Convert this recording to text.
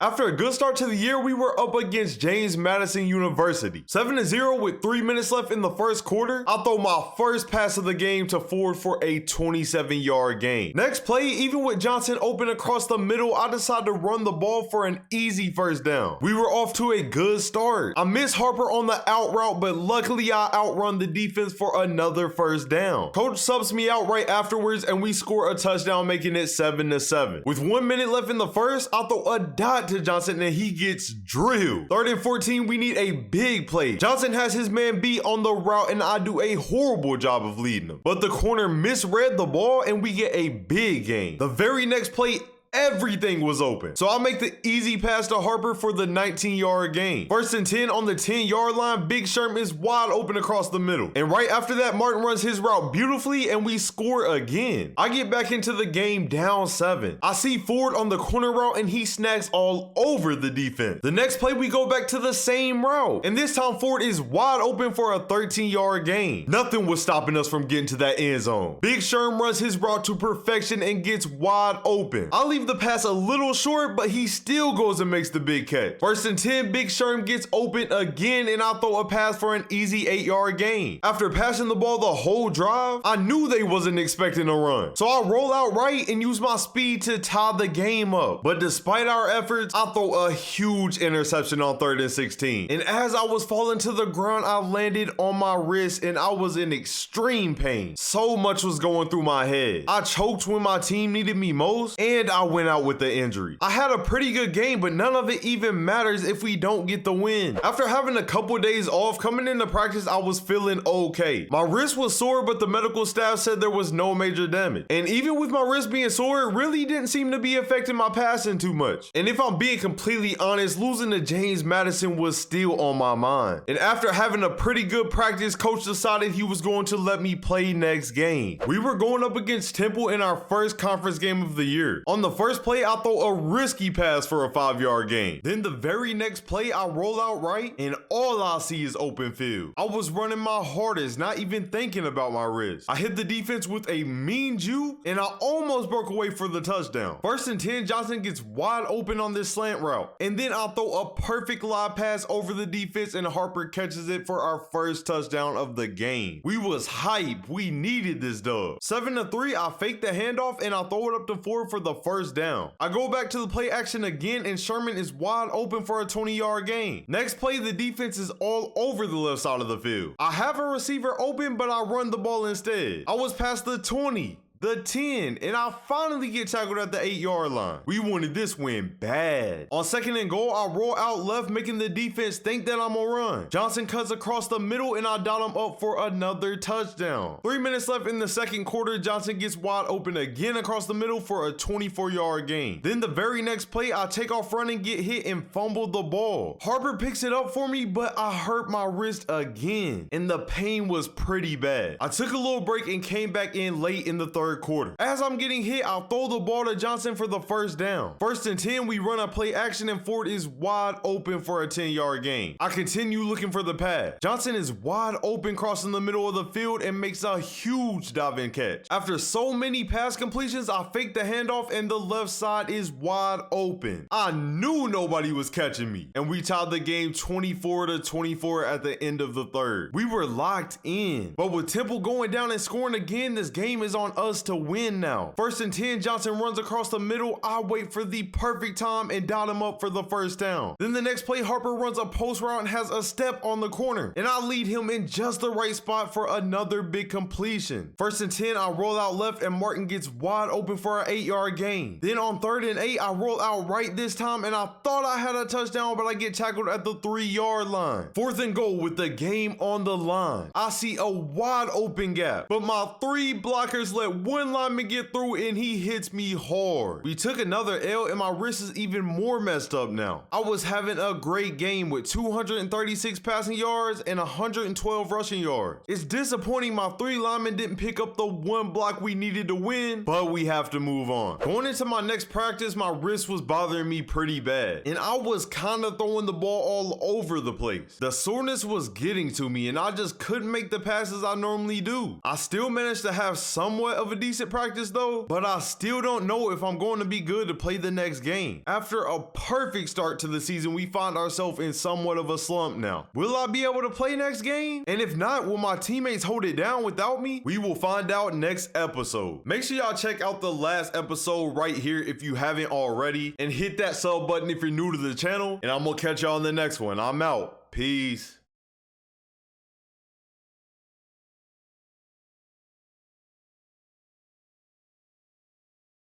After a good start to the year, we were up against James Madison University. 7-0 with 3 minutes left in the first quarter. I throw my first pass of the game to Ford for a 27-yard gain. Next play, even with Johnson open across the middle, I decide to run the ball for an easy first down. We were off to a good start. I missed Harper on the out route, but luckily I outrun the defense for another first down. Coach subs me out right afterwards and we score a touchdown, making it 7-7. With 1 minute left in the first, I throw a dot to Johnson and he gets drilled. 3rd and 14, we need a big play. Johnson has his man beat on the route and I do a horrible job of leading him. But the corner misread the ball and we get a big gain. The very next play, everything was open. So I'll make the easy pass to Harper for the 19-yard gain. 1st and 10 on the 10-yard line, Big Sherm is wide open across the middle. And right after that, Martin runs his route beautifully and we score again. I get back into the game down 7. I see Ford on the corner route and he snags all over the defense. The next play, we go back to the same route. And this time Ford is wide open for a 13-yard gain. Nothing was stopping us from getting to that end zone. Big Sherm runs his route to perfection and gets wide open. I leave the pass a little short, but he still goes and makes the big catch. 1st and 10, Big Sherm gets open again and I throw a pass for an easy 8-yard gain. After passing the ball the whole drive, I knew they wasn't expecting a run. So I roll out right and use my speed to tie the game up. But despite our efforts, I throw a huge interception on 3rd and 16. And as I was falling to the ground, I landed on my wrist and I was in extreme pain. So much was going through my head. I choked when my team needed me most and I went out with the injury. I had a pretty good game, but none of it even matters if we don't get the win. After having a couple days off, coming into practice, I was feeling okay. My wrist was sore, but the medical staff said there was no major damage. And even with my wrist being sore, it really didn't seem to be affecting my passing too much. And if I'm being completely honest, losing to James Madison was still on my mind. And after having a pretty good practice, coach decided he was going to let me play next game. We were going up against Temple in our first conference game of the year. On the first play, I throw a risky pass for a 5-yard gain. Then the very next play, I roll out right and all I see is open field. I was running my hardest, not even thinking about my wrist. I hit the defense with a mean juke and I almost broke away for the touchdown. 1st and 10, Johnson gets wide open on this slant route. And then I throw a perfect live pass over the defense and Harper catches it for our first touchdown of the game. We was hype. We needed this dub. 7-3, I fake the handoff and I throw it up to Ford for the first down. I go back to the play action again and Sherman is wide open for a 20-yard gain. Next play, the defense is all over the left side of the field. I have a receiver open, but I run the ball instead. I was past the 20. The 10, and I finally get tackled at the 8-yard line. We wanted this win bad. On 2nd and goal, I roll out left, making the defense think that I'm gonna run. Johnson cuts across the middle and I dot him up for another touchdown. 3 minutes left in the second quarter, Johnson gets wide open again across the middle for a 24-yard gain. Then the very next play, I take off running, get hit and fumble the ball. Harper picks it up for me, but I hurt my wrist again, and the pain was pretty bad. I took a little break and came back in late in the third quarter. As I'm getting hit, I'll throw the ball to Johnson for the first down. 1st and 10, we run a play action and Ford is wide open for a 10-yard gain. I continue looking for the pass. Johnson is wide open crossing the middle of the field and makes a huge dive-in catch. After so many pass completions, I fake the handoff and the left side is wide open. I knew nobody was catching me and we tied the game 24-24 at the end of the third. We were locked in, but with Temple going down and scoring again, this game is on us to win now. 1st and 10, Johnson runs across the middle. I wait for the perfect time and dot him up for the first down. Then the next play, Harper runs a post route and has a step on the corner, and I lead him in just the right spot for another big completion. 1st and 10, I roll out left and Martin gets wide open for an 8-yard gain. Then on 3rd and 8, I roll out right this time and I thought I had a touchdown, but I get tackled at the 3-yard line. 4th and goal with the game on the line. I see a wide open gap, but my 3 blockers let one lineman get through and he hits me hard. We took another L and my wrist is even more messed up now. I was having a great game with 236 passing yards and 112 rushing yards. It's disappointing my 3 linemen didn't pick up the 1 block we needed to win, but we have to move on. Going into my next practice, my wrist was bothering me pretty bad and I was kind of throwing the ball all over the place. The soreness was getting to me and I just couldn't make the passes I normally do. I still managed to have somewhat of a decent practice though, but I still don't know if I'm going to be good to play the next game. After a perfect start to the season, we find ourselves in somewhat of a slump now. Will I be able to play next game? And if not, will my teammates hold it down without me? We will find out next episode. Make sure y'all check out the last episode right here if you haven't already, and hit that sub button if you're new to the channel, and I'm gonna catch y'all in the next one. I'm out. Peace.